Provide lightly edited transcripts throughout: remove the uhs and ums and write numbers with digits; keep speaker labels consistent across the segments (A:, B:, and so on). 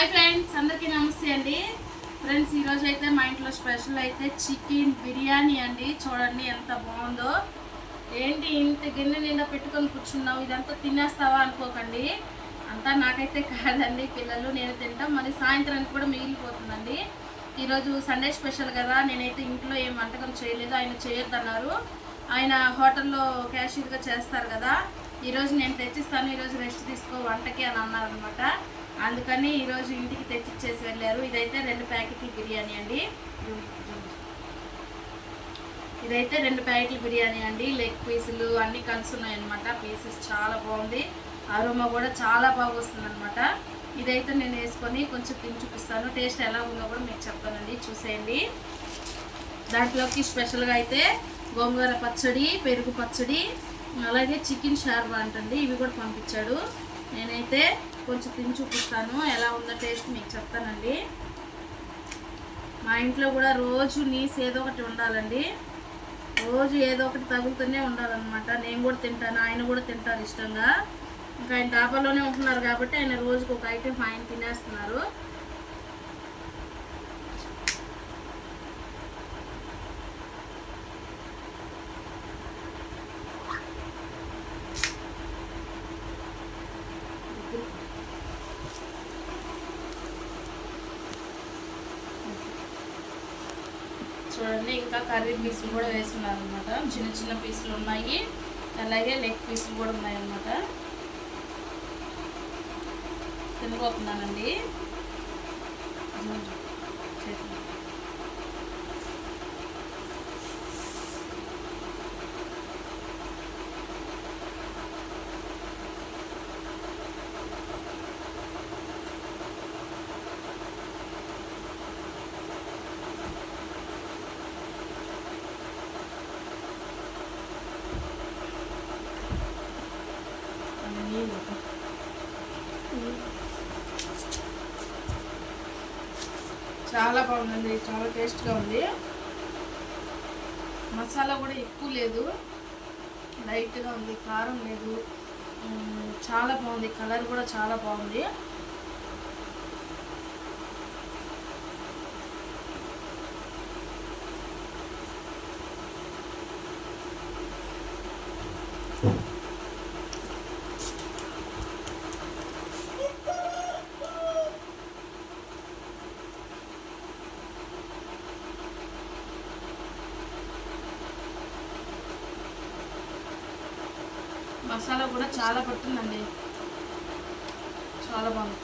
A: Hi friends, అందరికీ నమస్తే అండి. ఫ్రెండ్స్, ఈరోజు అయితే మా ఇంట్లో స్పెషల్ అయితే చికెన్ బిర్యానీ అండి. చూడండి ఎంత బాగుందో. ఏంటి ఇంత గిన్నె నిండా పెట్టుకొని కూర్చున్నావు, ఇదంతా తినేస్తావా అనుకోకండి. అంతా నాకైతే కాదండి, పిల్లలు నేను తింటాం. మళ్ళీ సాయంత్రానికి కూడా మిగిలిపోతుందండి. ఈరోజు సండే స్పెషల్ కదా, నేనైతే ఇంట్లో ఏం వంటకం చేయలేదు. ఆయన చేయొద్దన్నారు. ఆయన హోటల్లో క్యాషియర్గా చేస్తారు కదా. ఈరోజు నేను తెచ్చిస్తాను, ఈరోజు రెస్ట్ తీసుకో వంటకి అని అన్నారనమాట. అందుకని ఈరోజు ఇంటికి తెచ్చిచ్చేసి వెళ్ళారు. ఇదైతే 2 ప్యాకెట్ల బిర్యానీ అండి. ఇదైతే 2 ప్యాకెట్ల బిర్యానీ అండి. లెగ్ పీసులు అన్నీ కలిసి ఉన్నాయన్నమాట. పీసెస్ చాలా బాగుంది, అరోమా కూడా చాలా బాగా వస్తుంది అనమాట. ఇదైతే నేను వేసుకొని కొంచెం తిని చూపిస్తాను. టేస్ట్ ఎలా ఉందో కూడా మీకు చెప్తానండి, చూసేయండి. దాంట్లోకి స్పెషల్గా అయితే గోంగూర పచ్చడి, పెరుగు పచ్చడి, అలాగే చికెన్ షార్వా అంటండి, ఇవి కూడా పంపించాడు. నేనైతే కొంచెం తిని చూపిస్తాను, ఎలా ఉందో టేస్ట్ మీకు చెప్తానండి. మా ఇంట్లో కూడా రోజు నీస్ ఏదో ఒకటి ఉండాలండి. రోజు ఏదో ఒకటి తగులుతూనే ఉండాలన్నమాట. నేను కూడా తింటాను, ఆయన కూడా తింటారు ఇష్టంగా. ఇంకా ఆయన డాబాలోనే ఉంటున్నారు కాబట్టి ఆయన రోజుకి ఒక ఐటెం ఆయన తినేస్తున్నారు. చూడండి, ఇంకా కర్రీ పీసులు కూడా వేస్తున్నారు అనమాట. చిన్న చిన్న పీసులు ఉన్నాయి, అలాగే లెగ్ పీసులు కూడా ఉన్నాయన్నమాట. తినబోతున్నానండి. చాలా బాగుందండి, చాలా టేస్ట్గా ఉంది. మసాలా కూడా ఎక్కువ లేదు, లైట్గా ఉంది, కారం లేదు. చాలా బాగుంది, కలర్ కూడా చాలా బాగుంది. మసాలా కూడా చాలా పట్టిందండి, చాలా బాగుంది.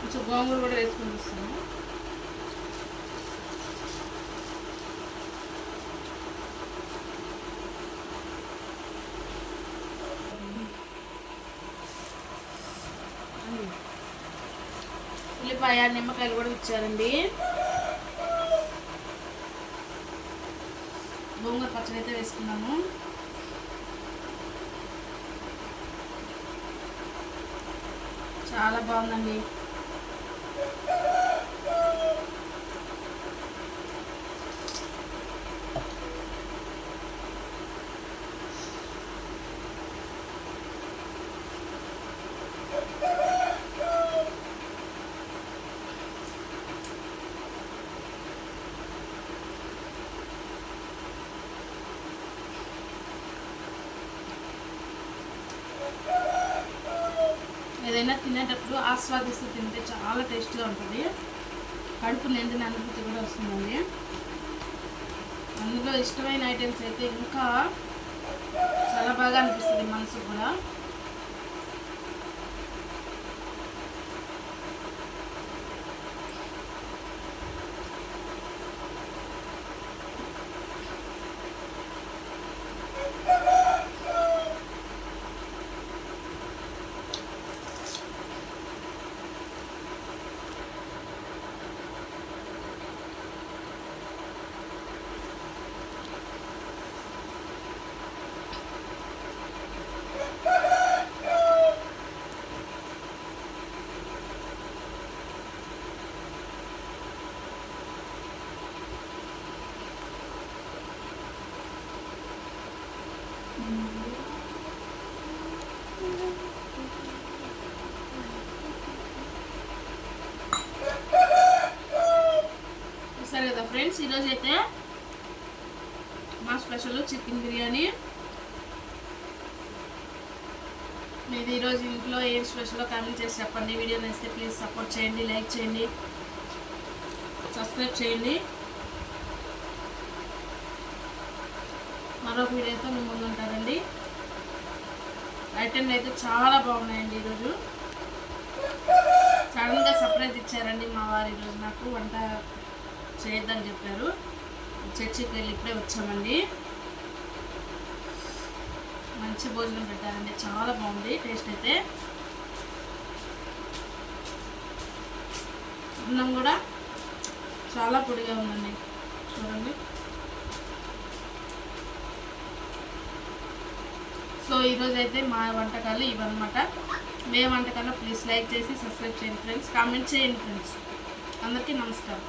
A: కొంచెం గోంగూర కూడా వేసుకొని వస్తాను. ఉల్లిపాయ, నిమ్మకాయలు కూడా ఇచ్చారండి. గోంగూర పచ్చడి అయితే వేసుకున్నాము. చాలా బాగుందండి. ఏదైనా తినేటప్పుడు ఆస్వాదిస్తూ తింటే చాలా టేస్ట్గా ఉంటుంది. కడుపు నిండిన అనుభూతి కూడా వస్తుందండి. అందులో ఇష్టమైన ఐటమ్స్ అయితే ఇంకా చాలా బాగా అనిపిస్తుంది మనసు కూడా. ఫ్రెండ్స్, ఈరోజు అయితే మా స్పెషల్ చికెన్ బిర్యానీ. మీది ఈరోజు ఇంట్లో ఏం స్పెషల్లో కామెంట్ చేసి చెప్పండి. వీడియో నచ్చితే ప్లీజ్ సపోర్ట్ చేయండి, లైక్ చేయండి, సబ్స్క్రైబ్ చేయండి. మరొక వీడియోతో మేము ముందు ఉంటారండి. ఐటెంలు అయితే చాలా బాగున్నాయండి. ఈరోజు సడన్గా సర్ప్రైజ్ ఇచ్చారండి మా వారు. ఈరోజు నాకు వంట చేయొద్దని చెప్పారు. చర్చికి వెళ్ళి ఇప్పుడే వచ్చామండి. మంచి భోజనం పెట్టారండి, చాలా బాగుంది టేస్ట్ అయితే. అన్నం కూడా చాలా పొడిగా ఉందండి, చూడండి. సో ఈరోజు అయితే మా వంటకాలు ఇవన్నమాట. మే వంటకాలు ప్లీజ్ లైక్ చేసి సబ్స్క్రైబ్ చేయండి ఫ్రెండ్స్, కామెంట్ చేయండి ఫ్రెండ్స్. అందరికీ నమస్కారం.